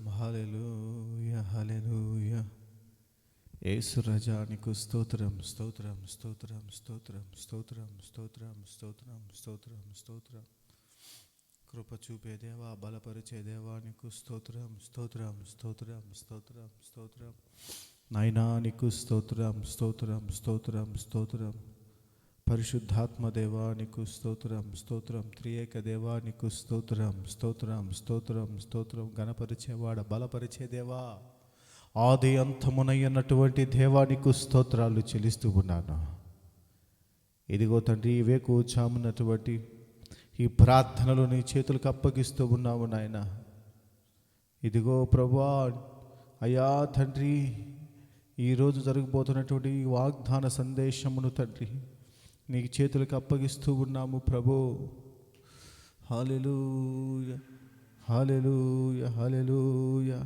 స్తోత్రం. హల్లెలూయా హల్లెలూయా. యేసు రాజా నీకు స్తోత్రం స్తోత్రం స్తోత్రం స్తోత్రం స్తోత్రం స్తోత్రం స్తోత్రం స్తోత్రం స్తోత్రం. కృప చూపే దేవా, బలపరిచే దేవా నీకు స్తోత్రం స్తోత్రం స్తోత్రం స్తోత్రం స్తోత్రం. నాయనా నీకు స్తోత్రం స్తోత్రం స్తోత్రం స్తోత్రం. పరిశుద్ధాత్మ దేవా నీకు స్తోత్రం స్తోత్రం. త్రియేక దేవా నీకు స్తోత్రం స్తోత్రం స్తోత్రం స్తోత్రం. గణపరిచేవాడ, బలపరిచే దేవా, ఆది అంతమునయ్యన్నటువంటి దేవా నీకు స్తోత్రాలు చెల్లిస్తూ ఉన్నాను. ఇదిగో తండ్రి, ఇవే కూర్చామున్నటువంటి ఈ ప్రార్థనలు నీ చేతులకు అప్పగిస్తూ ఉన్నావు నాయన. ఇదిగో ప్రభువా, అయ్యా తండ్రి, ఈరోజు జరగబోతున్నటువంటి ఈ వాగ్దాన సందేశమును తండ్రి నీ చేతులకు అప్పగిస్తూ ఉన్నాము ప్రభు. హల్లెలూయా హల్లెలూయా హల్లెలూయా.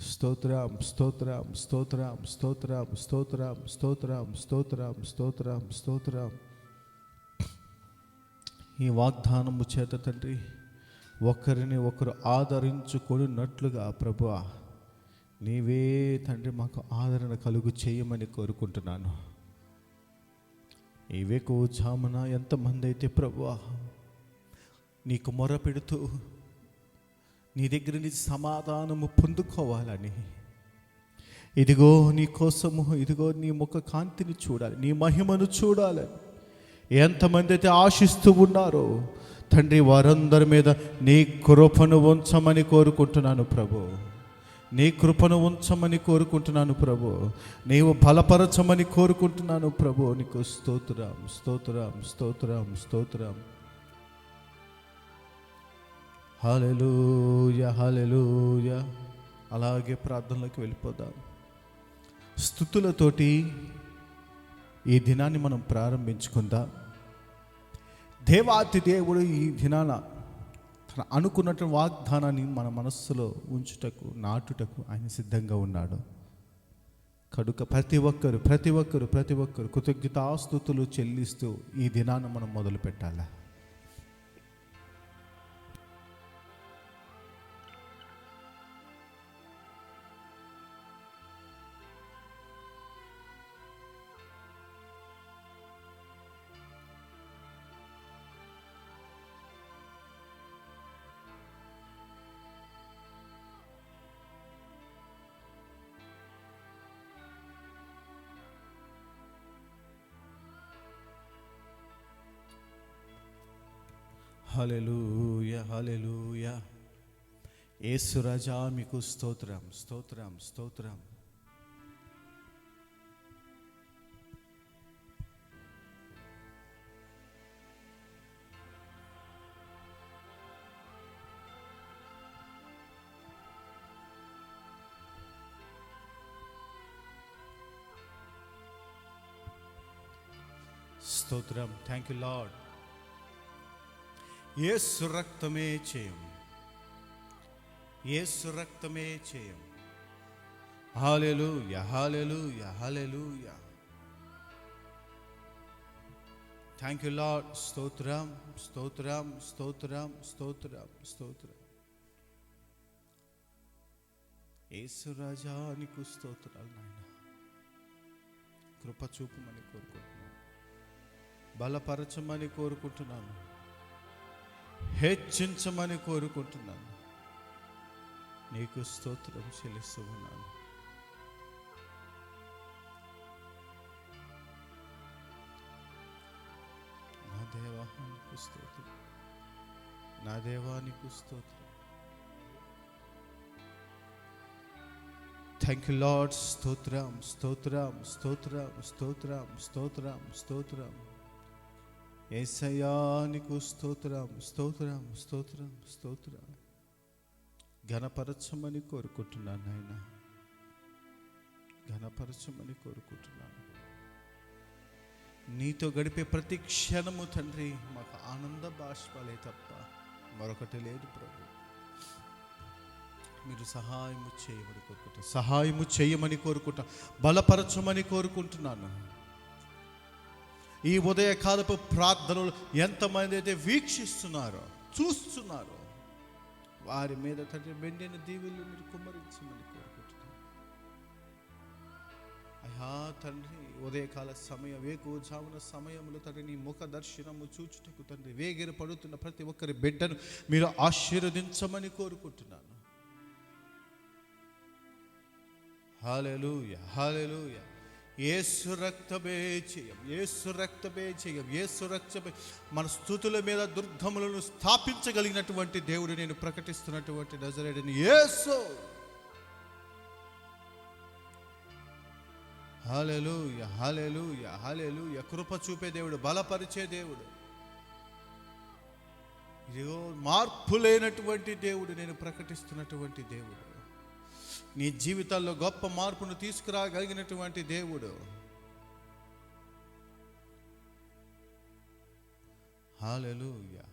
స్తోత్రం స్తోత్రం స్తోత్రం స్తోత్రం స్తోత్రం స్తోత్రం స్తోత్రం స్తోత్రం స్తోత్రం. ఈ వాగ్దానము చేత తండ్రి ఒకరిని ఒకరు ఆదరించుకున్నట్లుగా ప్రభువా, నీవే తండ్రి మాకు ఆదరణ కలుగు చేయమని కోరుకుంటున్నాను. ఇవే కూర్చామున ఎంతమంది అయితే ప్రభువా నీకు మొరపెడుతూ నీ దగ్గర నుంచి సమాధానము పొందుకోవాలని, ఇదిగో నీ కోసము, ఇదిగో నీ ముఖ కాంతిని చూడాలి, నీ మహిమను చూడాలని ఎంతమంది అయితే ఆశిస్తూ ఉన్నారో తండ్రి, వారందరి మీద నీ కృపను ఉంచమని కోరుకుంటున్నాను ప్రభు. నీ కృపను ఉంచమని కోరుకుంటున్నాను ప్రభు. నీవు బలపరచమని కోరుకుంటున్నాను ప్రభు. నీకు స్తోత్రం స్తోత్రం స్తోత్రం స్తోత్రం. హల్లెలూయా హల్లెలూయా. అలాగే ప్రార్థనలోకి వెళ్ళిపోదాం. స్తుతులతోటి ఈ దినాన్ని మనం ప్రారంభించుకుందాం. దేవాతి దేవుడు ఈ దినాన తన అనుకున్నటువంటి వాగ్దానాన్ని మన మనస్సులో ఉంచుటకు, నాటుటకు ఆయన సిద్ధంగా ఉన్నాడు కనుక ప్రతి ఒక్కరు కృతజ్ఞతాస్తుతులు చెల్లిస్తూ ఈ దినాన్ని మనం మొదలు పెట్టాలి. హల్లెలూయా హల్లెలూయా. యేసు రాజా మీకు స్తోత్రం స్తోత్రం స్తోత్రం. స్తోత్రం. Thank you lord. యేసు రక్తమే చేయం, యేసు రక్తమే చేయం. Hallelujah hallelujah hallelujah. Thank you Lord. స్తోత్రం స్తోత్రం స్తోత్రం స్తోత్రం స్తోత్రం. యేసు రాజా నీకు స్తోత్రాలు నాయన. కృప చూపమని కోరుకుంటున్నాను, బలపరచమని కోరుకుంటున్నాను, హెచ్చించమని కోరుకుంటున్నాను. నీకు స్తోత్రం చెల్లిస్తూ ఉన్నాను. నా దేవా నీకు స్తోత్రం, నా దేవా నీకు స్తోత్రం. Thank you Lord. స్తోత్రం స్తోత్రం స్తోత్రం స్తోత్రం స్తోత్రం స్తోత్రం. యేసయ్యా నీకు స్తోత్రం స్తోత్రం స్తోత్రం స్తోత్రం. ఘనపరచమని కోరుకుంటున్నాను నాయన, ఘనపరచమని కోరుకుంటున్నాను. నీతో గడిపే ప్రతి క్షణము తండ్రి మాకు ఆనంద బాష్పాలే తప్ప మరొకటి లేదు ప్రభు. మీరు సహాయము చేయమని కోరుకుంటున్నాను, సహాయము చేయమని కోరుకుంటా, బలపరచమని కోరుకుంటున్నాను. ఈ ఉదయకాలపు ప్రార్థనలు ఎంతమంది అయితే వీక్షిస్తున్నారో, చూస్తున్నారో, వారి మీద తండ్రి మెండిన దీవెనలు మీరు కుమ్మరించమని కోరుకుంటున్నాను. అయ్యా తండ్రి, ఉదయకాల సమయం వేకువజామున సమయంలో తండ్రి నీ ముఖ దర్శనము చూచుటకు తండ్రి వేగిర పడుతున్న ప్రతి ఒక్కరి బిడ్డను మీరు ఆశీర్వదించమని కోరుకుంటున్నాను. హల్లెలూయా, హల్లెలూయా. యేసు రక్తమే జయం, యేసు రక్తమే జయం, యేసు రక్తమే మన స్తుతుల మీద దుర్గములను స్థాపించగలిగినటువంటి దేవుడు నేను ప్రకటిస్తున్నటువంటి నజరేయుడైన యేసు. హల్లెలూయా, హల్లెలూయా, హల్లెలూయా. కృప చూపే దేవుడు, బలపరిచే దేవుడు, ఇదిగో మార్పు లేనటువంటి దేవుడు నేను ప్రకటిస్తున్నటువంటి దేవుడు, నీ జీవితాల్లో గొప్ప మార్పును తీసుకురాగలిగినటువంటి దేవుడు. హల్లెలూయా.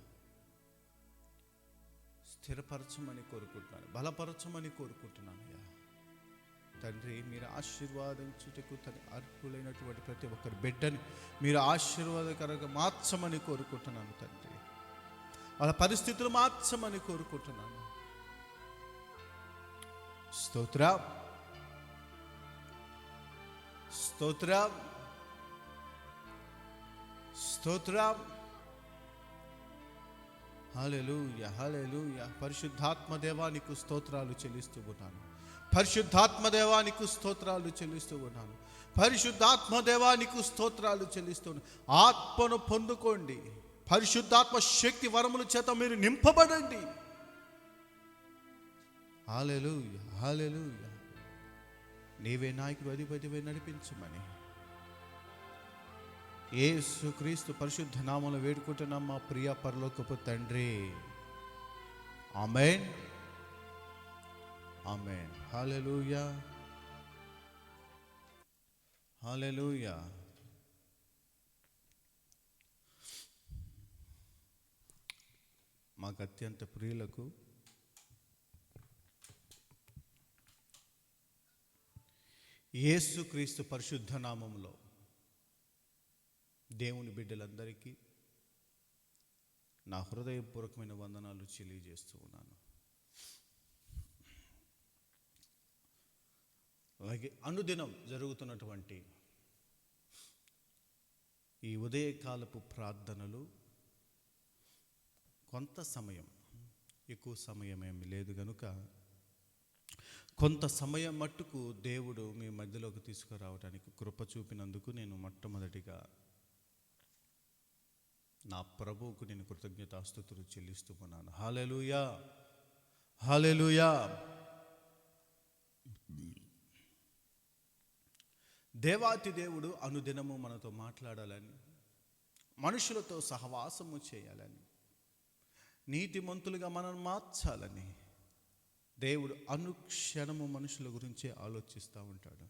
స్థిరపరచమని కోరుకుంటున్నాను, బలపరచమని కోరుకుంటున్నాను. తండ్రి, మీరు ఆశీర్వాదించుటకు అర్హులైనటువంటి ప్రతి ఒక్కరి బిడ్డని మీరు ఆశీర్వాదకరంగా మార్చమని కోరుకుంటున్నాను తండ్రి. వాళ్ళ పరిస్థితులు మార్చమని కోరుకుంటున్నాను. స్తోత్రం, స్తోత్రం, స్తోత్రం. హల్లెలూయా, హల్లెలూయా. పరిశుద్ధాత్మ దేవానికి స్తోత్రాలు చెల్లిస్తూ ఉన్నాను. పరిశుద్ధాత్మ దేవానికి స్తోత్రాలు చెల్లిస్తూ ఉన్నాను. పరిశుద్ధాత్మ దేవానికి స్తోత్రాలు చెల్లిస్తున్నాను. ఆత్మను పొందుకోండి. పరిశుద్ధాత్మ శక్తి వరముల చేత మీరు నింపబడండి. హల్లెలూయా, హల్లెలూయా. నీవే నాయకుడు, అధిపతివై నడిపించమని యేసుక్రీస్తు పరిశుద్ధ నామములో వేడుకుంటున్నాం మా ప్రియ పరలోకపు తండ్రి. ఆమేన్, ఆమేన్. హల్లెలూయా, హల్లెలూయా. మాకు అత్యంత ప్రియులకు యేసుక్రీస్తు పరిశుద్ధ నామములో దేవుని బిడ్డలందరికీ నా హృదయపూర్వకమైన వందనాలు తెలియజేస్తూ ఉన్నాను. అలాగే అనుదినం జరుగుతున్నటువంటి ఈ ఉదయకాలపు ప్రార్థనలు కొంత సమయం, ఎక్కువ సమయం ఏమి లేదు కనుక కొంత సమయం మట్టుకు దేవుడు మీ మధ్యలోకి తీసుకురావడానికి కృప చూపినందుకు నేను మొట్టమొదటిగా నా ప్రభువుకు నేను కృతజ్ఞతాస్తుతులు చెల్లిస్తూ ఉన్నాను. హల్లెలూయా, హల్లెలూయా. దేవాతి దేవుడు అనుదినము మనతో మాట్లాడాలని, మనుషులతో సహవాసము చేయాలని, నీతిమంతులుగా మనం మార్చాలని దేవుడు అనుక్షణము మనుషుల గురించే ఆలోచిస్తూ ఉంటాడు.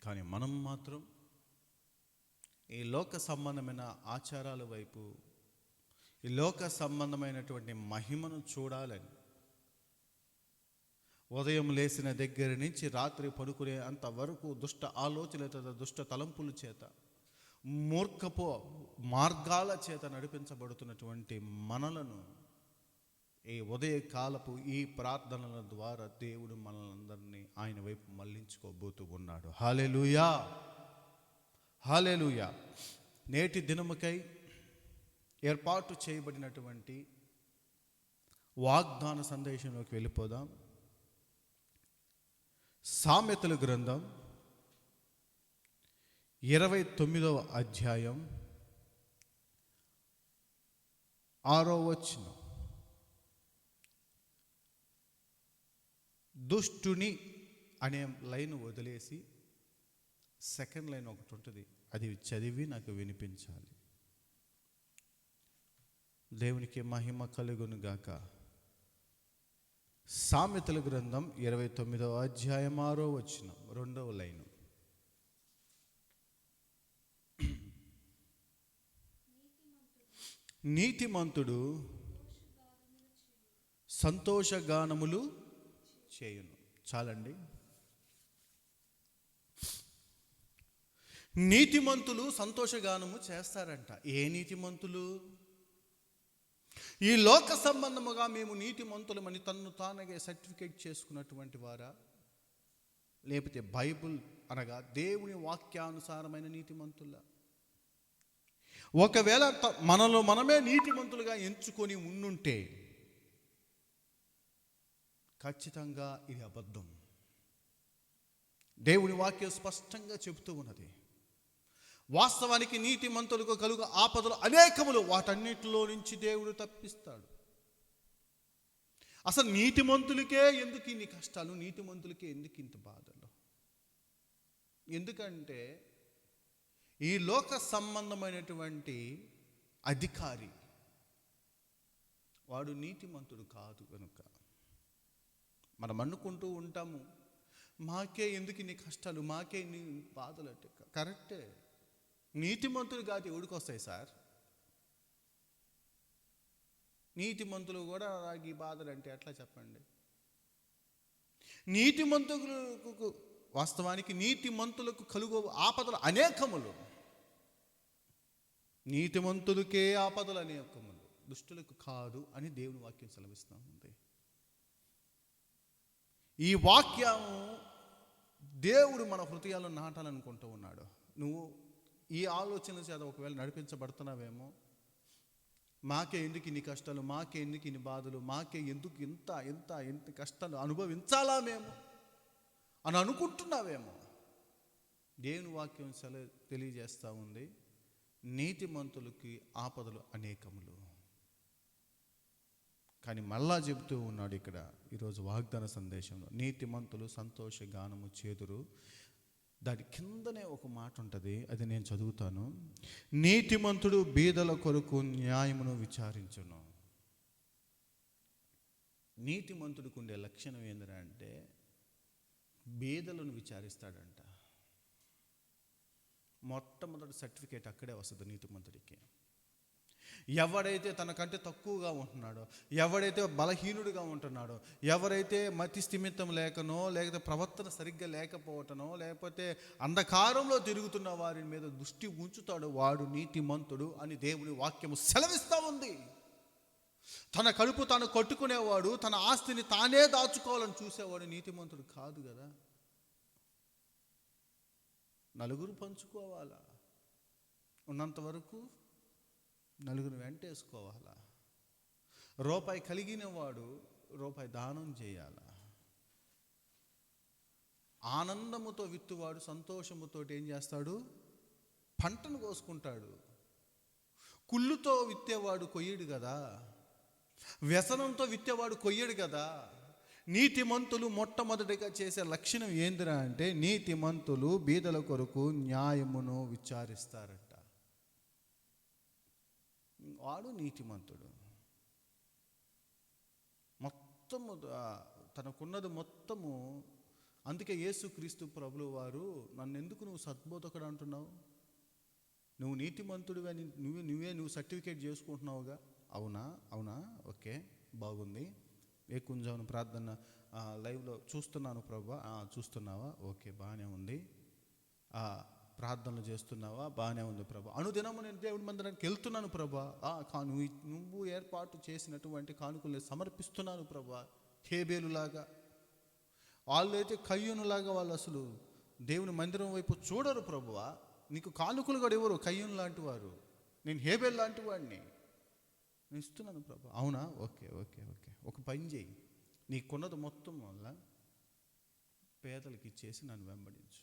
కానీ మనం మాత్రం ఈ లోక సంబంధమైన ఆచారాల వైపు, ఈ లోక సంబంధమైనటువంటి మహిమను చూడాలని, ఉదయం లేచిన దగ్గర నుంచి రాత్రి పడుకునే అంతవరకు దుష్ట ఆలోచనల, దుష్ట తలంపుల చేత, మూర్ఖపు మార్గాల చేత నడిపించబడుతున్నటువంటి మనలను ఈ ఉదయకాలపు ఈ ప్రార్థనల ద్వారా దేవుడు మనలందరినీ ఆయన వైపు మళ్ళించుకోబోతూ ఉన్నాడు. హల్లెలూయా, హల్లెలూయా. నేటి దినముకై ఏర్పాటు చేయబడినటువంటి వాగ్దాన సందేశంలోకి వెళ్ళిపోదాం. సామెతల గ్రంథం 29వ అధ్యాయం 6వ వచనం. దుష్టుని అనే లైన్ వదిలేసి సెకండ్ లైన్ ఒకటి ఉంటుంది, అది చదివి నాకు వినిపించాలి. దేవునికి మహిమ కలుగును గాక. సామెతల గ్రంథం 29వ అధ్యాయం 6వ వచనం, 2వ లైను. నీతిమంతుడు సంతోషగానములు చేయును. చాలండి. నీతిమంతులు సంతోషగానము చేస్తారంట. ఏ నీతిమంతులు? ఈ లోక సంబంధముగా మేము నీతిమంతులమని తన్ను తానగే సర్టిఫికేట్ చేసుకున్నటువంటి వారా, లేకపోతే బైబుల్ అనగా దేవుని వాక్యానుసారమైన నీతిమంతుల? ఒకవేళ మనలో మనమే నీతిమంతులుగా ఎంచుకొని ఉండుంటే ఖచ్చితంగా ఇది అబద్ధం. దేవుని వాక్యం స్పష్టంగా చెబుతూ ఉన్నది. వాస్తవానికి నీతిమంతులకు కలుగు ఆపదలు అనేకములు, వాటన్నిటిలో నుంచి దేవుడు తప్పిస్తాడు. అసలు నీతిమంతులకే ఎందుకు ఇన్ని కష్టాలు, నీతిమంతులకే ఎందుకు ఇంత బాధలు? ఎందుకంటే ఈ లోక సంబంధమైనటువంటి అధికారి వాడు నీతిమంతుడు కాదు కనుక మనం అనుకుంటూ ఉంటాము, మాకే ఎందుకు ఇన్ని కష్టాలు, మాకే ఇన్ని బాధలు. అంటే కరెక్టే, నీతిమంతులు కాదు ఎవడికి వస్తాయి సార్? నీతిమంతులు కూడా ఈ బాధలు అంటే ఎట్లా చెప్పండి? నీతిమంతులకు వాస్తవానికి నీతిమంతులకు కలుగు ఆపదలు అనేకములు. నీతిమంతులకే ఆపదలు అనేకములు, దుష్టులకు కాదు అని దేవుని వాక్యం సెలవిస్తూ ఉంది. ఈ వాక్యం దేవుడు మన హృదయాల్లో నాటాలనుకుంటూ ఉన్నాడు. నువ్వు ఈ ఆలోచన చేత ఒకవేళ నడిపించబడుతున్నావేమో, మాకే ఎందుకు ఇన్ని కష్టాలు, మాకే ఎందుకు ఇన్ని బాధలు, మాకే ఎందుకు ఇంత ఇంత ఇంత కష్టాలు అనుభవించాలా మేము అని అనుకుంటున్నావేమో. దేవుని వాక్యం తెలియజేస్తూ ఉంది, నీతిమంతులకి ఆపదలు అనేకములు. కానీ మళ్ళా చెబుతూ ఉన్నాడు ఇక్కడ ఈరోజు వాగ్దాన సందేశంలో, నీతిమంతులు సంతోష గానము చేదురు. దాని కిందనే ఒక మాట ఉంటుంది, అది నేను చదువుతాను. నీతిమంతుడు బీదల కొరకు న్యాయమును విచారించును. నీతిమంతుడికి ఉండే లక్షణం ఏంటంటే అంటే బీదలను విచారిస్తాడంట. మొట్టమొదటి సర్టిఫికేట్ అక్కడే వస్తుంది నీతిమంతుడికి. ఎవడైతే తనకంటే తక్కువగా ఉంటున్నాడో, ఎవడైతే బలహీనుడిగా ఉంటున్నాడో, ఎవరైతే మతి స్థిమితం లేకనో, లేకపోతే ప్రవర్తన సరిగ్గా లేకపోవటనో, లేకపోతే అంధకారంలో తిరుగుతున్న వారి మీద దృష్టి ఉంచుతాడో వాడు నీతిమంతుడు అని దేవుని వాక్యము సెలవిస్తూ ఉంది. తన కడుపు తాను కొట్టుకునేవాడు, తన ఆస్తిని తానే దాచుకోవాలని చూసేవాడు నీతిమంతుడు కాదు కదా. నలుగురు పంచుకోవాలా, ఉన్నంత వరకు నలుగురు వెంటేసుకోవాలా. రూపాయి కలిగిన వాడు రూపాయి దానం చేయాల. ఆనందముతో విత్తువాడు సంతోషముతో ఏం చేస్తాడు? పంటను కోసుకుంటాడు. కుళ్ళుతో విత్తేవాడు కొయ్యడు కదా, వ్యసనంతో విత్తేవాడు కొయ్యడు కదా. నీతిమంతులు మొట్టమొదటిగా చేసే లక్షణం ఏందిరా అంటే, నీతిమంతులు బీదల కొరకు న్యాయమును విచారిస్తారట. వాడు నీతిమంతుడు. మొత్తము తనకున్నది మొత్తము. అందుకే యేసుక్రీస్తు ప్రభులు వారు, నన్ను ఎందుకు నువ్వు సద్బోధకుడు అంటున్నావు? నువ్వు నీతిమంతుడివి అని నువ్వు సర్టిఫికేట్ చేసుకుంటున్నావుగా. అవునా అవునా, ఓకే, బాగుంది. ఏ కుంజాను ప్రార్థన లైవ్లో చూస్తున్నాను ప్రభా. చూస్తున్నావా? ఓకే, బాగానే ఉంది. ప్రార్థనలు చేస్తున్నావా? బాగానే ఉంది ప్రభా. అనుదినము నేను దేవుడి మందిరానికి వెళ్తున్నాను ప్రభా. నువ్వు ఏర్పాటు చేసినటువంటి కానుకల్ని సమర్పిస్తున్నాను ప్రభా. హేబేలులాగా, వాళ్ళైతే కయ్యూనులాగా వాళ్ళు అసలు దేవుని మందిరం వైపు చూడరు ప్రభువా. నీకు కానుకలు కూడా ఎవరు? కయ్యూను లాంటి వారు. నేను హేబేలు లాంటి వాడిని, నేను ఇస్తున్నాను ప్రభా. అవునా, ఓకే ఓకే ఓకే, ఒక పని చేయి, నీకున్నది మొత్తం వల్ల పేదలకు ఇచ్చేసి నన్ను వెంబడించు.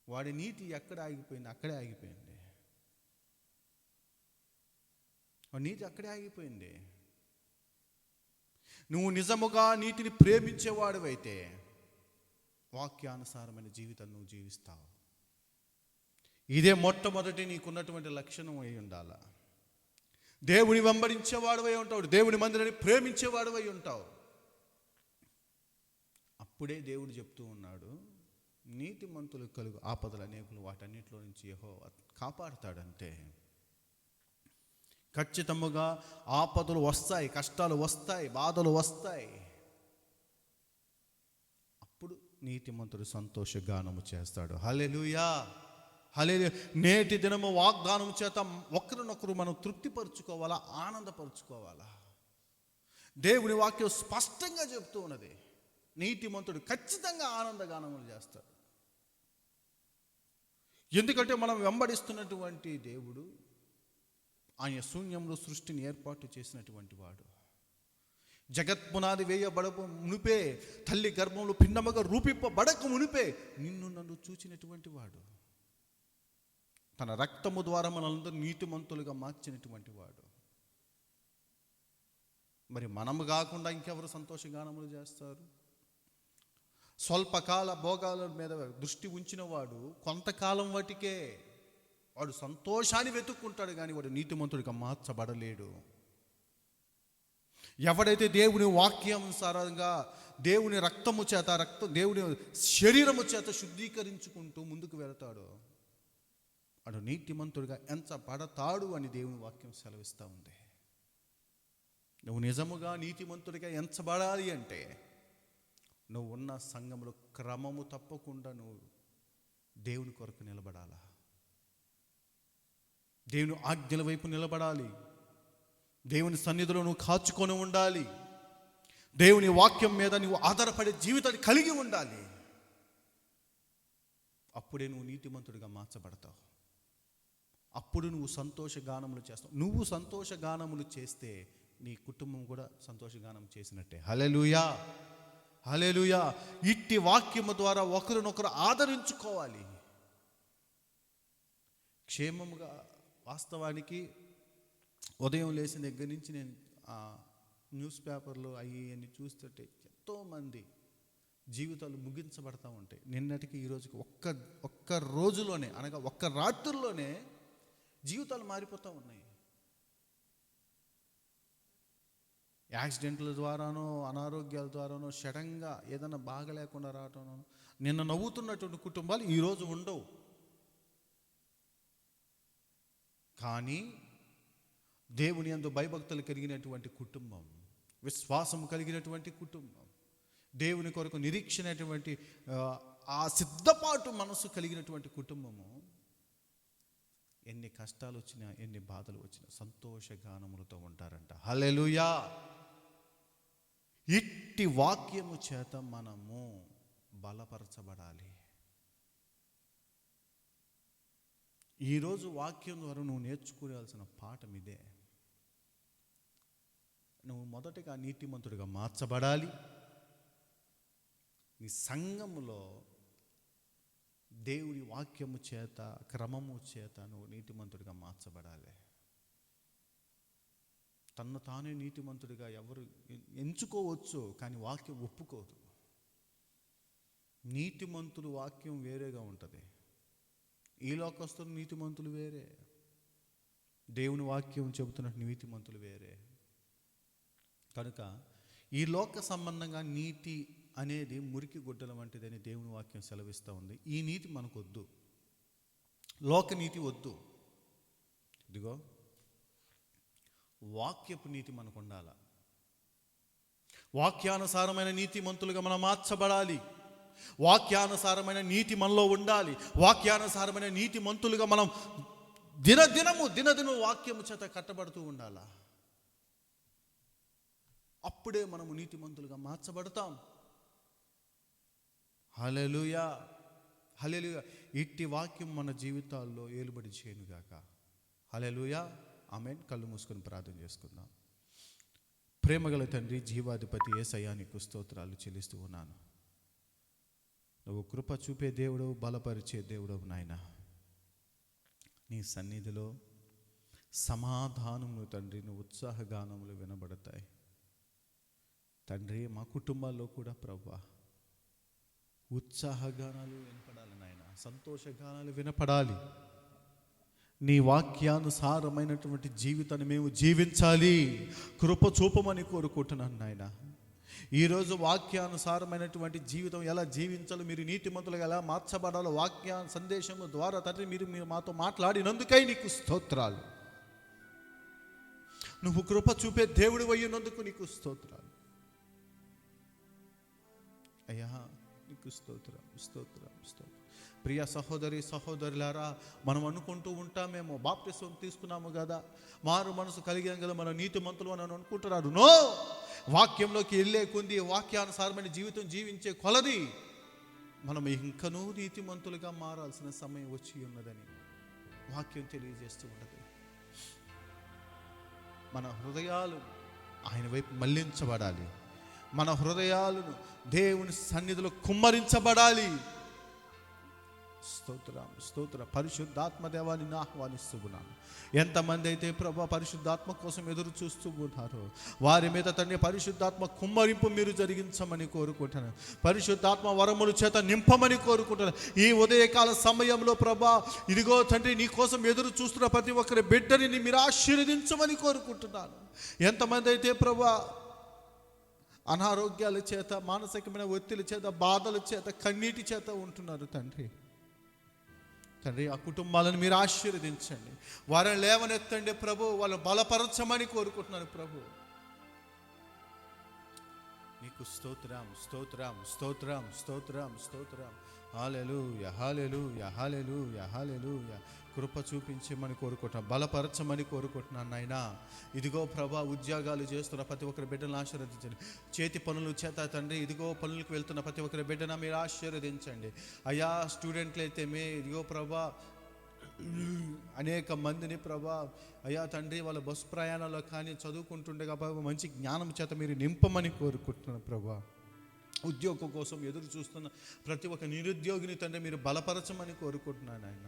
వాడి నీతి ఎక్కడ ఆగిపోయింది? అక్కడే ఆగిపోయింది. వాడి నీతి అక్కడే ఆగిపోయింది. నువ్వు నిజముగా నీతిని ప్రేమించేవాడివైతే వాక్యానుసారమైన జీవితాన్ని నువ్వు జీవిస్తావు. ఇదే మొట్టమొదటి నీకున్నటువంటి లక్షణం అయి ఉండాల. దేవుని వెంబడించేవాడివై ఉంటావు, దేవుని మందిరాన్ని ప్రేమించేవాడివై ఉంటావు. అప్పుడే దేవుడు చెప్తూ ఉన్నాడు, నీతిమంతులకు కలుగు ఆపదలు అనేకులు, వాటన్నిటిలో నుంచి యెహోవా కాపాడుతాడంటే. ఖచ్చితంగా ఆపదలు వస్తాయి, కష్టాలు వస్తాయి, బాధలు వస్తాయి. అప్పుడు నీతిమంతుడు సంతోష గానము చేస్తాడు. హల్లెలూయా. హల్లెలూయా. నేటి దినము వాగ్దానం చేత ఒకరినొకరు మనం తృప్తిపరుచుకోవాలా, ఆనందపరుచుకోవాలా. దేవుని వాక్యం స్పష్టంగా చెప్తూ ఉన్నది, నీతిమంతుడు ఖచ్చితంగా ఆనందగానములు చేస్తాడు. ఎందుకంటే మనం వెంబడిస్తున్నటువంటి దేవుడు ఆయన శూన్యంలో సృష్టిని ఏర్పాటు చేసినటువంటి వాడు. జగత్పునాది వేయబడక మునిపే, తల్లి గర్భంలో భిన్నముగా రూపింపబడక మునిపే నిన్ను నన్ను చూచినటువంటి వాడు. తన రక్తము ద్వారా మనలందరూ నీతిమంతులుగా మార్చినటువంటి వాడు. మరి మనము కాకుండా ఇంకెవరు సంతోషగానములు చేస్తారు? స్వల్పకాల భోగాల మీద దృష్టి ఉంచిన వాడు కొంతకాలం వాటికే వాడు సంతోషాన్ని వెతుక్కుంటాడు, కానీ వాడు నీతిమంతుడిగా మార్చబడలేడు. ఎవడైతే దేవుని వాక్యానుసారంగా దేవుని రక్తము చేత దేవుని శరీరము చేత శుద్ధీకరించుకుంటూ ముందుకు వెళతాడో వాడు నీతిమంతుడిగా ఎంచబడతాడు అని దేవుని వాక్యం సెలవిస్తూ ఉంది. నువ్వు నిజముగా నీతిమంతుడిగా ఎంచబడాలి అంటే నువ్వు ఉన్న సంఘంలో క్రమము తప్పకుండా నువ్వు దేవుని కొరకు నిలబడాలా, దేవుని ఆజ్ఞల వైపు నిలబడాలి, దేవుని సన్నిధిలో నువ్వు కాచుకొని ఉండాలి, దేవుని వాక్యం మీద నువ్వు ఆధారపడే జీవితాన్ని కలిగి ఉండాలి. అప్పుడే నువ్వు నీతిమంతుడిగా మార్చబడతావు. అప్పుడు నువ్వు సంతోషగానములు చేస్తావు. నువ్వు సంతోషగానములు చేస్తే నీ కుటుంబం కూడా సంతోషగానం చేసినట్టే. హల్లెలూయా, హల్లెలూయా. ఇట్టి వాక్యము ద్వారా ఒకరినొకరు ఆదరించుకోవాలి. క్షేమముగా వాస్తవానికి ఉదయం లేచిన దగ్గర నుంచి నేను న్యూస్ పేపర్లు అవి చూస్తుంటే ఎంతోమంది జీవితాలు ముగించబడతా ఉంటాయి. నిన్నటికి ఈరోజుకి ఒక్క రోజులోనే, అనగా ఒక్క రాత్రుల్లోనే జీవితాలు మారిపోతూ ఉన్నాయి. యాక్సిడెంట్ల ద్వారానో, అనారోగ్యాల ద్వారానో, సడన్గా ఏదైనా బాగలేకుండా రావటం. నిన్న నవ్వుతున్నటువంటి కుటుంబాలు ఈరోజు ఉండవు. కానీ దేవుని యందు భయభక్తులు కలిగినటువంటి కుటుంబం, విశ్వాసం కలిగినటువంటి కుటుంబం, దేవుని కొరకు నిరీక్షణటువంటి ఆ సిద్ధపాటు మనసు కలిగినటువంటి కుటుంబము ఎన్ని కష్టాలు వచ్చినా, ఎన్ని బాధలు వచ్చినా సంతోషగానములతో ఉంటారంట. హల్లెలూయా. ఇట్టి వాక్యము చేత మనము బలపరచబడాలి. ఈరోజు వాక్యం ద్వారా నువ్వు నేర్చుకోవాల్సిన పాఠం ఇదే. నువ్వు మొదటగా నీతిమంతుడిగా మార్చబడాలి. నీ సంఘములో దేవుని వాక్యము చేత, క్రమము చేత నువ్వు నీతిమంతుడిగా మార్చబడాలి. తన్ను తానే నీతిమంతుడిగా ఎవరు ఎంచుకోవచ్చు, కానీ వాక్యం ఒప్పుకోదు. నీతిమంతుడు వాక్యం వేరేగా ఉంటుంది. ఈ లోకస్తులు నీతిమంతులు వేరే, దేవుని వాక్యం చెబుతున్నట్టు నీతిమంతులు వేరే. కనుక ఈ లోక సంబంధంగా నీతి అనేది మురికి గుడ్డల వంటిదని దేవుని వాక్యం సెలవిస్తూ ఉంది. ఈ నీతి మనకొద్దు, లోక నీతి వద్దు. ఇదిగో వాక్యపు నీతి మనకు ఉండాల. వాక్యానుసారమైన నీతిమంతులుగా మనం మార్చబడాలి. వాక్యానుసారమైన నీతి మనలో ఉండాలి. వాక్యానుసారమైన నీతిమంతులుగా మనం దినదినము వాక్యము చేత కట్టబడుతూ ఉండాలా. అప్పుడే మనము నీతిమంతులుగా మార్చబడతాం. హల్లెలూయా, హల్లెలూయా. ఇట్టి వాక్యం మన జీవితాల్లో ఏలుబడి చేయనుగాక. హల్లెలూయా, ఆమేన్. కళ్ళు మూసుకొని ప్రార్థన చేసుకుందాం. ప్రేమగల తండ్రి, జీవాధిపతి యేసయ్యా, నీకు స్తోత్రాలు చెల్లిస్తూ ఉన్నాను. నువ్వు కృప చూపే దేవుడవు, బలపరిచే దేవుడవు నాయన. నీ సన్నిధిలో సమాధానము తండ్రి, నువ్వు ఉత్సాహగానములు వినబడతాయి తండ్రి. మా కుటుంబాల్లో కూడా ప్రభువా ఉత్సాహగానాలు వినపడాలి నాయన, సంతోషగానాలు వినపడాలి. నీ వాక్యానుసారమైనటువంటి జీవితాన్ని మేము జీవించాలి. కృప చూపమని కోరుకుంటున్నాను నాయన. ఈరోజు వాక్యానుసారమైనటువంటి జీవితం ఎలా జీవించాలో, మీరు నీతిమంతులుగా ఎలా మార్చబడాలో వాక్య సందేశము ద్వారా తండ్రి మీరు మాతో మాట్లాడినందుకై నీకు స్తోత్రాలు. నువ్వు కృప చూపే దేవుడు అయ్యినందుకు నీకు స్తోత్రాలు అయ్యా. నీకు స్తోత్రం, స్తోత్రం, స్తోత్రం. ప్రియ సహోదరి సహోదరులారా, మనం అనుకుంటూ ఉంటామేమో బాప్తిసం తీసుకున్నాము కదా, మారు మనసు కలిగాం కదా, మనం నీతిమంతులు అని అనుకుంటున్నారు. నో, వాక్యంలోకి వెళ్ళే కొంది, వాక్యానుసారమైన జీవితం జీవించే కొలది మనం ఇంకనూ నీతిమంతులుగా మారాల్సిన సమయం వచ్చి ఉన్నదని వాక్యం తెలియజేస్తూ ఉన్నది. మన హృదయాలు ఆయన వైపు మళ్లించబడాలి. మన హృదయాలను దేవుని సన్నిధిలో కుమ్మరించబడాలి. స్తోత్రం, స్తోత్ర. పరిశుద్ధాత్మ దేవాన్ని ఆహ్వానిస్తున్నాను. ఎంతమంది అయితే ప్రభా పరిశుద్ధాత్మ కోసం ఎదురు చూస్తూ ఉన్నారో వారి మీద తండ్రి పరిశుద్ధాత్మ కుమ్మరింపు మీరు జరిగించమని కోరుకుంటున్నాను. పరిశుద్ధాత్మ వరముల చేత నింపమని కోరుకుంటున్నాను. ఈ ఉదయకాల సమయంలో ప్రభా ఇదిగో తండ్రి నీ కోసం ఎదురు చూస్తున్న ప్రతి ఒక్కరి బిడ్డని మీరు ఆశీర్వదించమని కోరుకుంటున్నాను. ఎంతమంది అయితే ప్రభా అనారోగ్యాల చేత, మానసికమైన ఒత్తిడి చేత, బాధల చేత, కన్నీటి చేత ఉంటున్నారు తండ్రి, ఆ కుటుంబాలను మీరు ఆశీర్వదించండి. వారిని లేవనెత్తండి ప్రభు, వాళ్ళని బలపరచమని కోరుకుంటున్నాను ప్రభు. నీకు స్తోత్రం, స్తోత్రం, స్తోత్రం, స్తోత్రం, స్తోత్రం. హల్లెలూయా, హల్లెలూయా, హల్లెలూయా, హల్లెలూయా. కృప చూపించమని కోరుకుంటున్నాను, బలపరచమని కోరుకుంటున్నాను నాయనా. ఇదిగో ప్రభా ఉద్యోగాలు చేస్తున్న ప్రతి ఒక్కరి బిడ్డను ఆశీర్వదించండి. చేతి పనుల చేత తండ్రి ఇదిగో పనులకు వెళ్తున్న ప్రతి ఒక్కరి బిడ్డను మీరు ఆశీర్వదించండి అయ్యా. స్టూడెంట్లు అయితే ఇదిగో ప్రభా అనేక మందిని ప్రభా అయ్యా తండ్రి వాళ్ళ బస్సు ప్రయాణాల్లో కానీ చదువుకుంటుండగా మంచి జ్ఞానం చేత మీరు నింపమని కోరుకుంటున్నాను ప్రభా. ఉద్యోగం కోసం ఎదురు చూస్తున్న ప్రతి ఒక్క నిరుద్యోగిని తండ్రి మీరు బలపరచమని కోరుకుంటున్నాను ఆయన.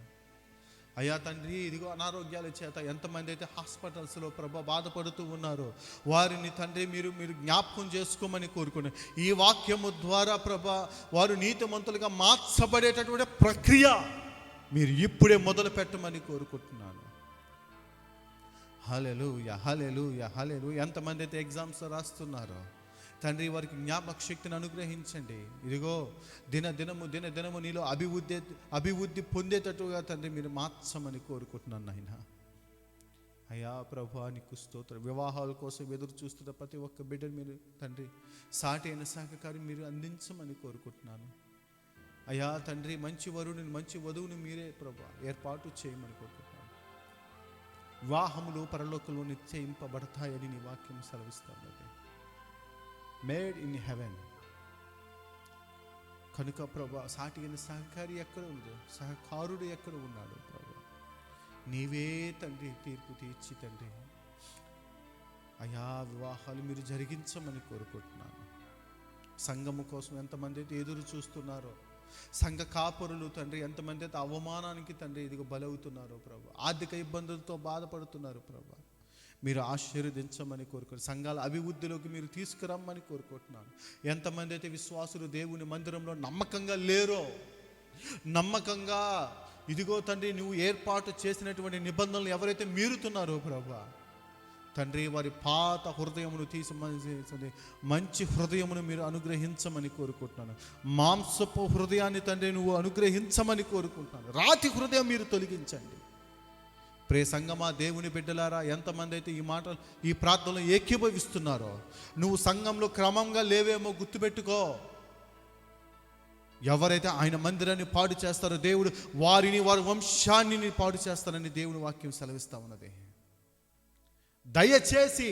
అయ్యా తండ్రి ఇదిగో అనారోగ్యాల చేత ఎంతమంది అయితే హాస్పిటల్స్లో ప్రభా బాధపడుతూ ఉన్నారో వారిని తండ్రి మీరు జ్ఞాపకం చేసుకోమని కోరుకున్నాను. ఈ వాక్యము ద్వారా ప్రభా వారు నీతిమంతులుగా మార్చబడేటటువంటి ప్రక్రియ మీరు ఇప్పుడే మొదలు పెట్టమని కోరుకుంటున్నాను. హల్లెలూయా, హల్లెలూయా, హల్లెలూయా. ఎంతమంది అయితే ఎగ్జామ్స్ రాస్తున్నారో తండ్రి వారికి జ్ఞాపక శక్తిని అనుగ్రహించండి. ఇదిగో దినదినము నీలో అభివృద్ధి పొందేటట్టుగా తండ్రి మీరు మార్చమని కోరుకుంటున్నాను నాయన. అయ్యా ప్రభా నీకు స్తోత్రం. వివాహాల కోసం ఎదురు చూస్తున్న ప్రతి ఒక్క బిడ్డను మీరు తండ్రి సాటి అయిన సహకారం మీరు అందించమని కోరుకుంటున్నాను. అయ్యా తండ్రి మంచి వధువుని మీరే ప్రభా ఏర్పాటు చేయమని కోరుకుంటున్నాను. వివాహములు పరలోకంలో నిశ్చయింపబడతాయని నీ వాక్యం సెలవిస్తాను. Made in heaven. కనుక ప్రభా సాటి అయిన సహకారి ఎక్కడ ఉంది, సహకారుడు ఎక్కడ ఉన్నాడు ప్రభా నీవే తండ్రి తీర్పు తీర్చి తండ్రి అయా వివాహాలు మీరు జరిగించమని కోరుకుంటున్నాను. సంఘము కోసం ఎంతమంది అయితే ఎదురు చూస్తున్నారో, సంఘ కాపురులు తండ్రి ఎంతమంది అయితే అవమానానికి తండ్రి ఇదిగో బలవుతున్నారో ప్రభా, ఆర్థిక ఇబ్బందులతో బాధపడుతున్నారు ప్రభా మీరు ఆశీర్వదించమని కోరుకుంటున్నాను. సంఘాల అభివృద్ధిలోకి మీరు తీసుకురమ్మని కోరుకుంటున్నాను. ఎంతమంది అయితే విశ్వాసులు దేవుని మందిరంలో నమ్మకంగా లేరో, నమ్మకంగా ఇదిగో తండ్రి నువ్వు ఏర్పాటు చేసినటువంటి నిబంధనలు ఎవరైతే మీరుతున్నారో ప్రభా తండ్రి వారి పాత హృదయమును తీసి మంచి హృదయమును మీరు అనుగ్రహించమని కోరుకుంటున్నాను. మాంసపు హృదయాన్ని తండ్రి నువ్వు అనుగ్రహించమని కోరుకుంటున్నాను. రాతి హృదయం మీరు తొలగించండి. ప్రియ సంఘమా, దేవుని బిడ్డలారా, ఎంతమంది అయితే ఈ ప్రార్థనలో ఏకీభవిస్తున్నారో, నువ్వు సంఘంలో క్రమంగా లేవేమో గుర్తుపెట్టుకో. ఎవరైతే ఆయన మందిరాన్ని పాడు చేస్తారో దేవుడు వారి వంశాన్ని పాడు చేస్తారని దేవుని వాక్యం సెలవిస్తా ఉన్నది. దయచేసి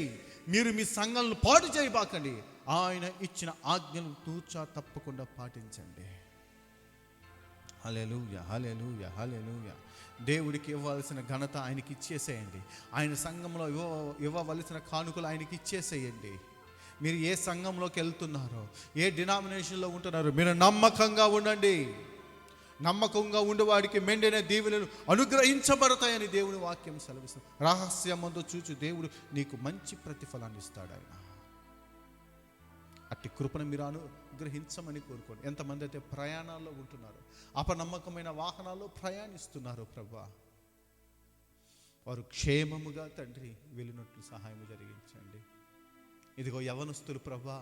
మీరు మీ సంఘాలను పాడు చేయబాకండి. ఆయన ఇచ్చిన ఆజ్ఞలు తూచా తప్పకుండా పాటించండి. హల్లెలూయా, హల్లెలూయా, హల్లెలూయా. దేవుడికి ఇవ్వాల్సిన ఘనత ఆయనకి ఇచ్చేసేయండి. ఆయన సంఘంలో ఇవ్వవలసిన కానుకలు ఆయనకి ఇచ్చేసేయండి. మీరు ఏ సంఘంలోకి వెళ్తున్నారో, ఏ డినామినేషన్లో ఉంటున్నారో మీరు నమ్మకంగా ఉండండి. నమ్మకంగా ఉండేవాడికి మెండైన దీవెనలు అనుగ్రహించబడతాయని దేవుని వాక్యం సెలవిస్తుంది. రహస్యమందు చూచి దేవుడు నీకు మంచి ప్రతిఫలాన్ని ఇస్తాడు ఆయన. అట్టి కృపను మీరు అనుగ్రహించమని కోరుకోండి. ఎంతమంది అయితే ప్రయాణాల్లో ఉంటున్నారు, అపనమ్మకమైన వాహనాల్లో ప్రయాణిస్తున్నారు ప్రభా, వారు క్షేమముగా తండ్రి వెళ్ళినట్లు సహాయం జరిగించండి. ఇదిగో యవనస్తులు ప్రభా,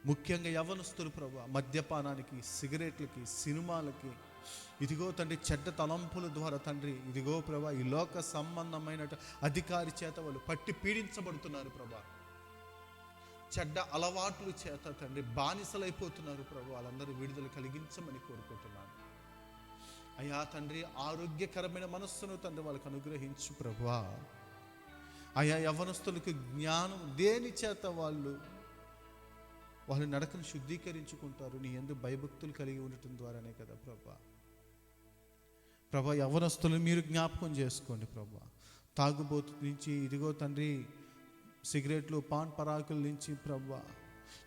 ముఖ్యంగా యవనస్తులు ప్రభా మద్యపానానికి, సిగరెట్లకి, సినిమాలకి ఇదిగో తండ్రి చెడ్డ తలంపుల ద్వారా తండ్రి ఇదిగో ప్రభా ఈ లోక సంబంధమైన అధికారి చేత వాళ్ళు పట్టి పీడించబడుతున్నారు ప్రభా. చెడ్డ అలవాట్ల చేత తండ్రి బానిసలైపోతున్నారు ప్రభు. వాళ్ళందరూ విడుదల కలిగించమని కోరుకుంటున్నాను అయ్యా తండ్రి. ఆరోగ్యకరమైన మనస్సును తండ్రి వాళ్ళకు అనుగ్రహించు ప్రభువా. అయ్యా యవ్వనస్తులకు జ్ఞానం దేని చేత వాళ్ళు నడకను శుద్ధీకరించుకుంటారు? నీ యందు భయభక్తులు కలిగి ఉండటం ద్వారానే కదా ప్రభా. యవ్వనస్తులను మీరు జ్ఞాపకం చేసుకోండి ప్రభా. తాగుబోతు నుంచి ఇదిగో తండ్రి సిగరెట్లు పాన్ పరాకుల నుంచి ప్రభా,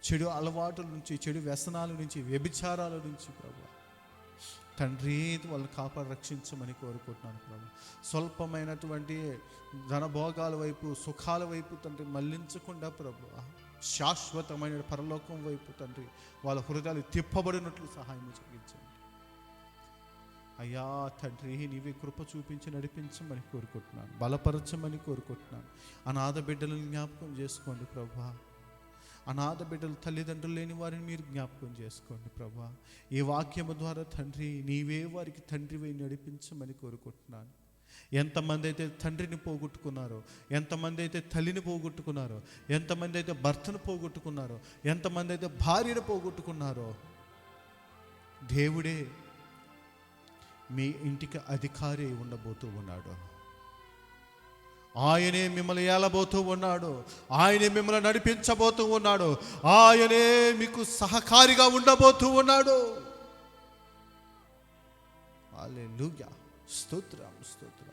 చెడు అలవాటుల నుంచి, చెడు వ్యసనాల నుంచి, వ్యభిచారాల నుంచి ప్రభా తండ్రి వాళ్ళని కాపాడి రక్షించమని కోరుకుంటున్నాను ప్రభా. స్వల్పమైనటువంటి ధనభోగాల వైపు, సుఖాల వైపు తండ్రి మళ్లించకుండా ప్రభా శాశ్వతమైన పరలోకం వైపు తండ్రి వాళ్ళ హృదయాలు తిప్పబడినట్లు సహాయం చేయించండి అయ్యా తండ్రి. నీవే కృప చూపించి నడిపించమని కోరుకుంటున్నాను, బలపరచమని కోరుకుంటున్నాను. అనాథ బిడ్డలను జ్ఞాపకం చేసుకోండి ప్రభా. అనాథ బిడ్డలు, తల్లిదండ్రులు లేని వారిని మీరు జ్ఞాపకం చేసుకోండి ప్రభా. ఈ వాక్యము ద్వారా తండ్రి నీవే వారికి తండ్రివై నడిపించమని కోరుకుంటున్నాను. ఎంతమంది అయితే తండ్రిని పోగొట్టుకున్నారో, ఎంతమంది అయితే తల్లిని పోగొట్టుకున్నారో, ఎంతమంది అయితే భర్తను పోగొట్టుకున్నారో, ఎంతమంది అయితే భార్యను పోగొట్టుకున్నారో, దేవుడే మీ ఇంటికి అధికారి ఉండబోతూ ఉన్నాడు. ఆయనే మిమ్మల్ని ఏలబోతూ ఉన్నాడు. ఆయనే మిమ్మల్ని నడిపించబోతూ ఉన్నాడు. ఆయనే మీకు సహకారిగా ఉండబోతూ ఉన్నాడు. హల్లెలూయా. స్తోత్రం స్తోత్రం.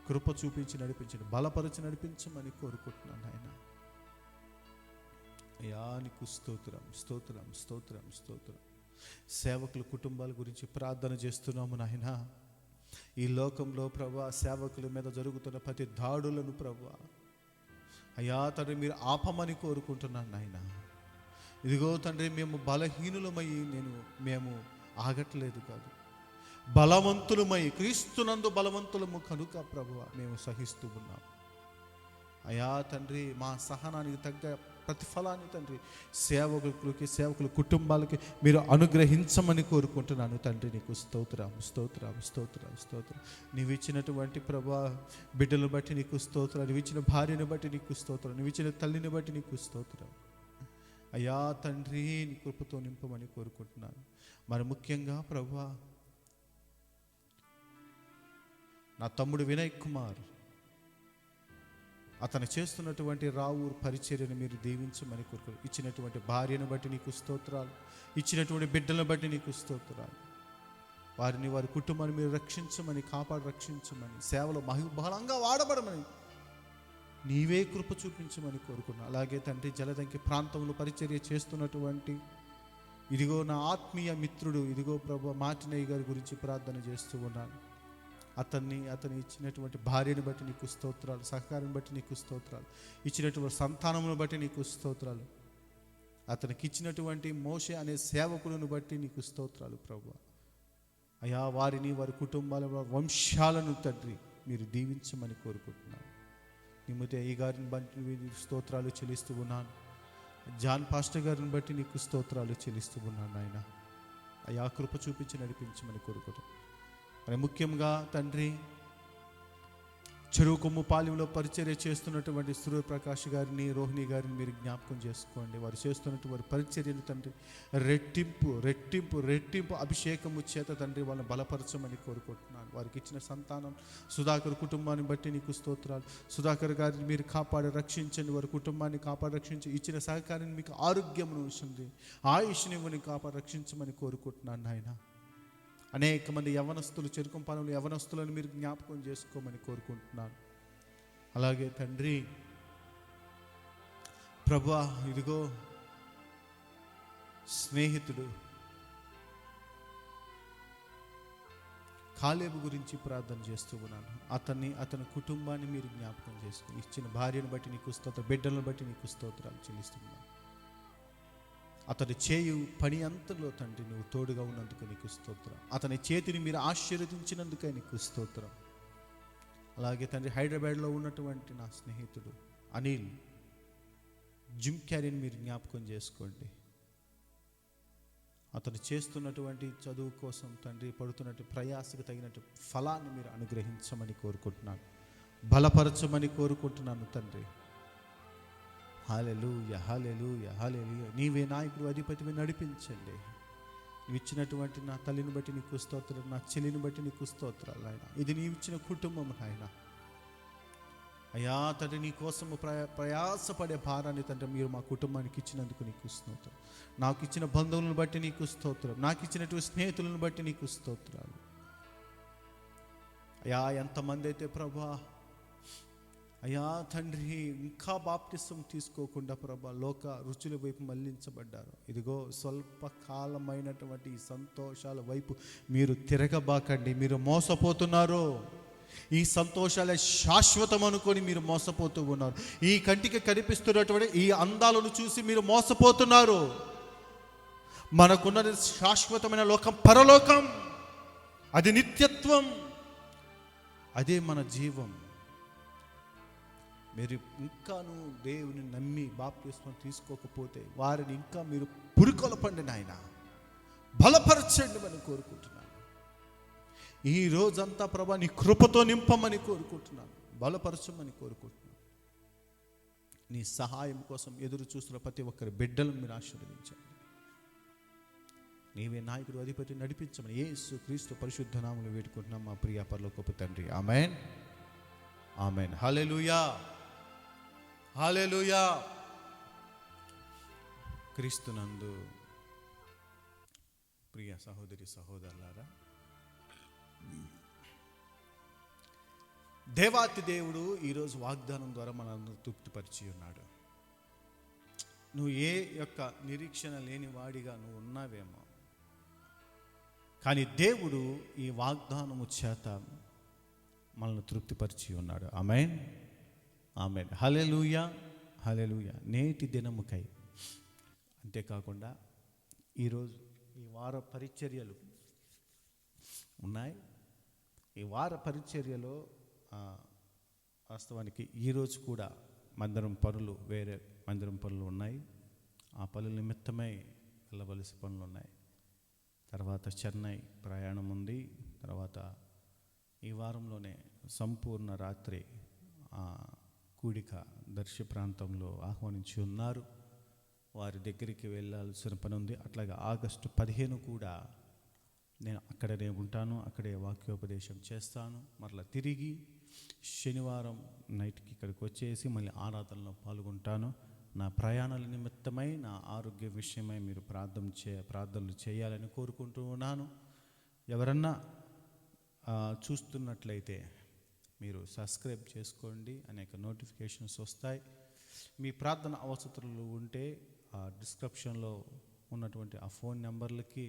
కృప చూపించి నడిపించండి, బలపరిచి నడిపించమని కోరుకుంటున్నాను ఆయన. అయ్యా నీకు స్తోత్రం స్తోత్రం స్తోత్రం స్తోత్రం. సేవకుల కుటుంబాల గురించి ప్రార్థన చేస్తున్నాము నాయన. ఈ లోకంలో ప్రభా సేవకుల మీద జరుగుతున్న ప్రతి దాడులను ప్రభా అయ్యా తండ్రి మీరు ఆపమని కోరుకుంటున్నాను నాయన. ఇదిగో తండ్రి మేము బలహీనులమై మేము ఆగట్లేదు కాదు, బలవంతులమై క్రీస్తునందు బలవంతులము కనుక ప్రభువా మేము సహిస్తూ ఉన్నాం అయ్యా తండ్రి. మా సహనానికి తగ్గ ప్రతిఫలాన్ని తండ్రి సేవకుల కుటుంబాలకి మీరు అనుగ్రహించమని కోరుకుంటున్నాను తండ్రి. నీకు స్తోత్రం స్తోత్రం స్తోత్రం స్తోత్రం. నీవు ఇచ్చినటువంటి ప్రభా బిడ్డలను బట్టి నీకు స్తోత్రం, నువ్వు ఇచ్చిన భార్యను బట్టి నీకు స్తోత్రం, నువ్వు ఇచ్చిన తల్లిని బట్టి నీకు స్తోత్రం అయ్యా తండ్రి. నీ కృపతో నింపమని కోరుకుంటున్నాను. మరి ముఖ్యంగా ప్రభా నా తమ్ముడు వినయ్ కుమార్ అతను చేస్తున్నటువంటి రావూరు పరిచర్యను మీరు దీవించమని కోరుకుంటున్నాను. ఇచ్చినటువంటి భార్యను బట్టి నీకు స్తోత్రాలు, ఇచ్చినటువంటి బిడ్డలను బట్టి నీకు స్తోత్రాలు. వారి కుటుంబాన్ని మీరు రక్షించమని, కాపాడి రక్షించమని, సేవలో బలంగా వాడబడమని నీవే కృప చూపించమని కోరుకున్నాను. అలాగే తండ్రి జలదంకి ప్రాంతంలో పరిచర్య చేస్తున్నటువంటి ఇదిగో నా ఆత్మీయ మిత్రుడు ఇదిగో ప్రభు మార్టినయ్య గారి గురించి ప్రార్థన చేస్తూ ఉన్నాను. అతన్ని ఇచ్చినటువంటి భార్యను బట్టి నీకు స్తోత్రాలు, సహకారాన్ని బట్టి నీకు స్తోత్రాలు, ఇచ్చినటువంటి సంతానమును బట్టి నీకు స్తోత్రాలు, అతనికి ఇచ్చినటువంటి మోషే అనే సేవకులను బట్టి నీకు స్తోత్రాలు ప్రభు అయ్యా. వారి కుటుంబాల వంశాలను తండ్రి మీరు దీవించమని కోరుకుంటున్నాను. నిమ్మతే ఈ గారిని బట్టి స్తోత్రాలు చెల్లిస్తూ ఉన్నాను. జాన్ పాస్టర్ గారిని బట్టి నీకు స్తోత్రాలు చెల్లిస్తూ ఉన్నాను ఆయన. అయ్యా కృప చూపించి నడిపించమని కోరుకుంటున్నాను. మరి ముఖ్యంగా తండ్రి చెరువు కొమ్ము పాలెంలో పరిచర్య చేస్తున్నటువంటి సూర్యప్రకాష్ గారిని, రోహిణి గారిని మీరు జ్ఞాపకం చేసుకోండి. వారు చేస్తున్నటువంటి పరిచర్యను తండ్రి రెట్టింపు రెట్టింపు రెట్టింపు అభిషేకము చేత తండ్రి వాళ్ళని బలపరచమని కోరుకుంటున్నాను. వారికి ఇచ్చిన సంతానం సుధాకర్ కుటుంబాన్ని బట్టి నీకు స్తోత్రాలు. సుధాకర్ గారిని మీరు కాపాడి రక్షించండి, వారి కుటుంబాన్ని కాపాడి రక్షించి ఇచ్చిన సహకారాన్ని మీకు ఆరోగ్యమును ఇస్తుంది, ఆయుష్నివ్వని కాపాడి రక్షించమని కోరుకుంటున్నాను నాయన. అనేక మంది యవనస్తులు, చెరుకుంపాలెంలో యవనస్తులను మీరు జ్ఞాపకం చేసుకోమని కోరుకుంటున్నాను. అలాగే తండ్రి ప్రభువా ఇదిగో స్నేహితుడు కాలేబు గురించి ప్రార్థన చేస్తూ ఉన్నాను. అతని కుటుంబాన్ని మీరు జ్ఞాపకం చేసుకుని ఇచ్చిన భార్యను బట్టి నీకు స్తోత్రం, బిడ్డలను బట్టి నీకు స్తోత్రాలు చెల్లిస్తున్నాను. అతని చేయు పని అంతలో తండ్రి నువ్వు తోడుగా ఉన్నందుకు నీకు స్తోత్రం. అతని చేతిని మీరు ఆశీర్వదించినందుకే నీకు స్తోత్రం. అలాగే తండ్రి హైదరాబాద్లో ఉన్నటువంటి నా స్నేహితుడు అనిల్ జిమ్ క్యారీని మీరు జ్ఞాపకం చేసుకోండి. అతను చేస్తున్నటువంటి చదువు కోసం తండ్రి పడుతున్నట్టు ప్రయాసకు తగినట్టు ఫలాన్ని మీరు అనుగ్రహించమని కోరుకుంటున్నాను, బలపరచమని కోరుకుంటున్నాను తండ్రి. హల్లెలూయా, హల్లెలూయా, హల్లెలూయా. నీవే నాయకుడు, అధిపతివి, నడిపించండి. నువ్వు ఇచ్చినటువంటి నా తల్లిని బట్టి నీకు స్తోత్రం, నా చెల్లిని బట్టి నీకు స్తోత్రాలు ఆయన. ఇది నీవు ఇచ్చిన కుటుంబం ఆయన. అయ్యా తండ్రి, నీ కోసము ప్రయాసపడే భారాన్ని తండ్రి మీరు మా కుటుంబానికి ఇచ్చినందుకు నీకు స్తోత్రం. నాకు ఇచ్చిన బంధువులను బట్టి నీకు స్తోత్రం, నాకు ఇచ్చినటువంటి స్నేహితులను బట్టి నీకు స్తోత్రాలు. అయ్యా ఎంతమంది అయితే ప్రభా అయ్యా తండ్రి ఇంకా బాప్టిసం తీసుకోకుండా ప్రభా లోక రుచుల వైపు మళ్లించబడ్డారు. ఇదిగో స్వల్పకాలమైనటువంటి ఈ సంతోషాల వైపు మీరు తిరగబాకండి. మీరు మోసపోతున్నారు. ఈ సంతోషాలే శాశ్వతం అనుకొని మీరు మోసపోతూ ఉన్నారు. ఈ కంటికి కనిపిస్తున్నటువంటి ఈ అందాలను చూసి మీరు మోసపోతున్నారు. మనకున్నది శాశ్వతమైన లోకం, పరలోకం. అది నిత్యత్వం, అదే మన జీవం. మీరు ఇంకాను దేవుని నమ్మి బాప్తిస్మం తీసుకోకపోతే వారిని ఇంకా మీరు పురికొల్పండి నాయన, బలపరచండి అని కోరుకుంటున్నాను. ఈ రోజంతా ప్రభా నీ కృపతో నింపమని కోరుకుంటున్నాను, బలపరచమని కోరుకుంటున్నాను. నీ సహాయం కోసం ఎదురు చూస్తున్న ప్రతి ఒక్కరి బిడ్డలను మీరు ఆశీర్వదించండి. నీవే నాయకుడు, అధిపతి, నడిపించమని యేసు క్రీస్తు పరిశుద్ధ నామములో వేడుకుంటున్నాం మా ప్రియ పరలోకపు తండ్రి. ఆమేన్, ఆమేన్. హల్లెలూయా, హల్లెలూయా. క్రీస్తునందు ప్రియ సహోదరి సహోదరులారా, దేవాతి దేవుడు ఈరోజు వాగ్దానం ద్వారా మనల్ని తృప్తిపరిచి ఉన్నాడు. నువ్వు ఏ యొక్క నిరీక్షణ లేని వాడిగా నువ్వు ఉన్నావేమో, కానీ దేవుడు ఈ వాగ్దానము చేత మనల్ని తృప్తిపరిచి ఉన్నాడు. ఆమేన్, ఆమేన్. హల్లెలూయా, హల్లెలూయా. నేటి దినముకై అంతేకాకుండా ఈరోజు ఈ వార పరిచర్యలు ఉన్నాయి. ఈ వార పరిచర్యలో వాస్తవానికి ఈరోజు కూడా మందిరం పనులు, వేరే మందిరం పనులు ఉన్నాయి. ఆ పనుల నిమిత్తమై వెళ్ళవలసి పనులు ఉన్నాయి. తర్వాత చెన్నై ప్రయాణం ఉంది. తర్వాత ఈ వారంలోనే సంపూర్ణ రాత్రి కూడిక దర్శి ప్రాంతంలో ఆహ్వానించి ఉన్నారు. వారి దగ్గరికి వెళ్ళాల్సిన పని ఉంది. అట్లాగే ఆగస్టు 15 కూడా నేను అక్కడనే ఉంటాను, అక్కడే వాక్యోపదేశం చేస్తాను. మరలా తిరిగి శనివారం నైట్కి ఇక్కడికి వచ్చేసి మళ్ళీ ఆరాధనలో పాల్గొంటాను. నా ప్రయాణాల నిమిత్తమై, నా ఆరోగ్య విషయమై మీరు ప్రార్థనలు చేయాలని కోరుకుంటూ ఉన్నాను. ఎవరన్నా చూస్తున్నట్లయితే మీరు సబ్స్క్రైబ్ చేసుకోండి, అనేక నోటిఫికేషన్స్ వస్తాయి. మీ ప్రార్థన అవసరాలు ఉంటే ఆ డిస్క్రిప్షన్లో ఉన్నటువంటి ఆ ఫోన్ నెంబర్లకి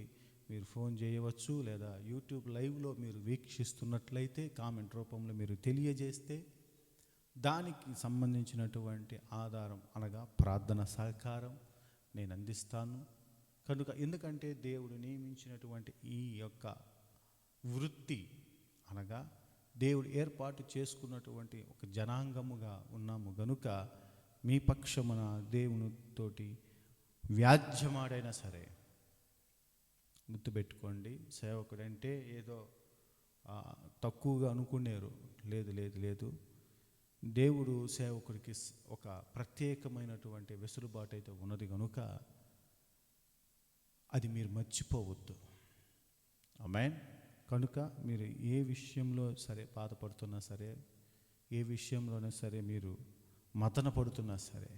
మీరు ఫోన్ చేయవచ్చు. లేదా యూట్యూబ్ లైవ్లో మీరు వీక్షిస్తున్నట్లయితే కామెంట్ రూపంలో మీరు తెలియజేస్తే దానికి సంబంధించినటువంటి ఆధారం అనగా ప్రార్థన సహకారం నేను అందిస్తాను. కనుక ఎందుకంటే దేవుడు నియమించినటువంటి ఈ యొక్క వృత్తి అనగా దేవుడు ఏర్పాటు చేసుకున్నటువంటి ఒక జనాంగముగా ఉన్నాము గనుక మీ పక్షమున దేవునితోటి వ్యాజ్యమాడైనా సరే గుర్తుపెట్టుకోండి. సేవకుడంటే ఏదో తక్కువగా అనుకునేరు. లేదు లేదు లేదు, దేవుడు సేవకుడికి ఒక ప్రత్యేకమైనటువంటి వెసులుబాటు అయితే ఉన్నది కనుక అది మీరు మర్చిపోవద్దు. ఆమేన్. కనుక మీరు ఏ విషయంలో సరే బాధపడుతున్నా సరే, ఏ విషయంలోనే సరే మీరు మతన పడుతున్నా సరే,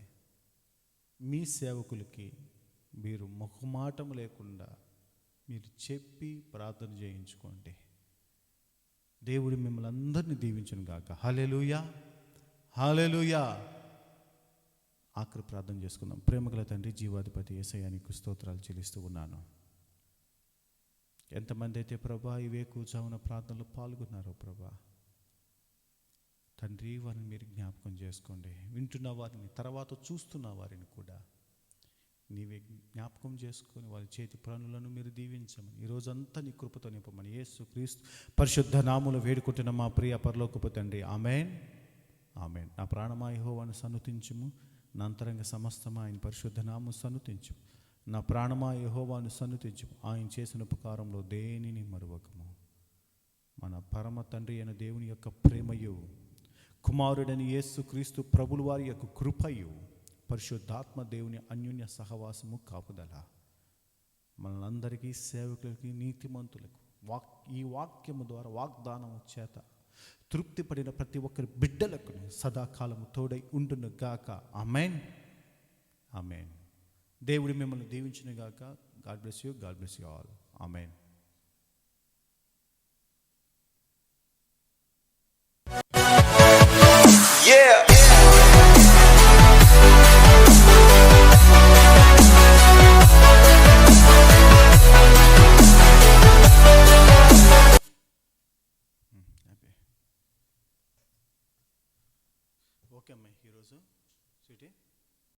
మీ సేవకులకి మీరు మొహమాటం లేకుండా మీరు చెప్పి ప్రార్థన చేయించుకోండి. దేవుడు మిమ్మల్ని అందరినీ దీవించును గాక. హల్లెలూయా, హల్లెలూయా. ఆఖరి ప్రార్థన చేసుకుందాం. ప్రేమగల తండ్రి, జీవాధిపతి యేసయ్యా నీకు స్తోత్రాలు చెల్లిస్తూ ఉన్నాను. ఎంతమంది అయితే ప్రభా ఈ వేకువజామున ప్రార్థనలో పాల్గొన్నారో ప్రభా తండ్రి, వారిని మీరు జ్ఞాపకం చేసుకోండి. వింటున్న వారిని, తర్వాత చూస్తున్న వారిని కూడా నీవే జ్ఞాపకం చేసుకొని వారి చేతి పనులను మీరు దీవించమని, ఈరోజంతా నీ కృపతో నింపమని యేసు క్రీస్తు పరిశుద్ధ నామములో వేడుకుంటున్న మా ప్రియ పరలోకపు తండ్రి. ఆమేన్, ఆమేన్. నా ప్రాణమా యెహోవాను సన్నుతించుము, నా అంతరంగ సమస్తమా ఆయన పరిశుద్ధ నామము సన్నుతించుము. నా ప్రాణమా యెహోవాను సన్నుతించుము, ఆయన చేసిన ఉపకారంలో దేనిని మరువకము. మన పరమ తండ్రి అయిన దేవుని యొక్క ప్రేమయు, కుమారుడని యేసు క్రీస్తు ప్రభుల వారి యొక్క కృపయు, పరిశుద్ధాత్మ దేవుని అన్యోన్య సహవాసము కాపుదల మనందరికీ, సేవకులకి, నీతిమంతులకు ఈ వాక్యము ద్వారా వాగ్దానము చేత తృప్తి పడిన ప్రతి ఒక్కరి బిడ్డలకు సదాకాలము తోడై ఉండును గాక. ఆమేన్, ఆమేన్. దేవుడు మిమ్మల్ని దీవించును గాక. God bless you, God bless you all. Amen. Yeah. Okay అమ్మాయి, ఈరోజు స్వీటీ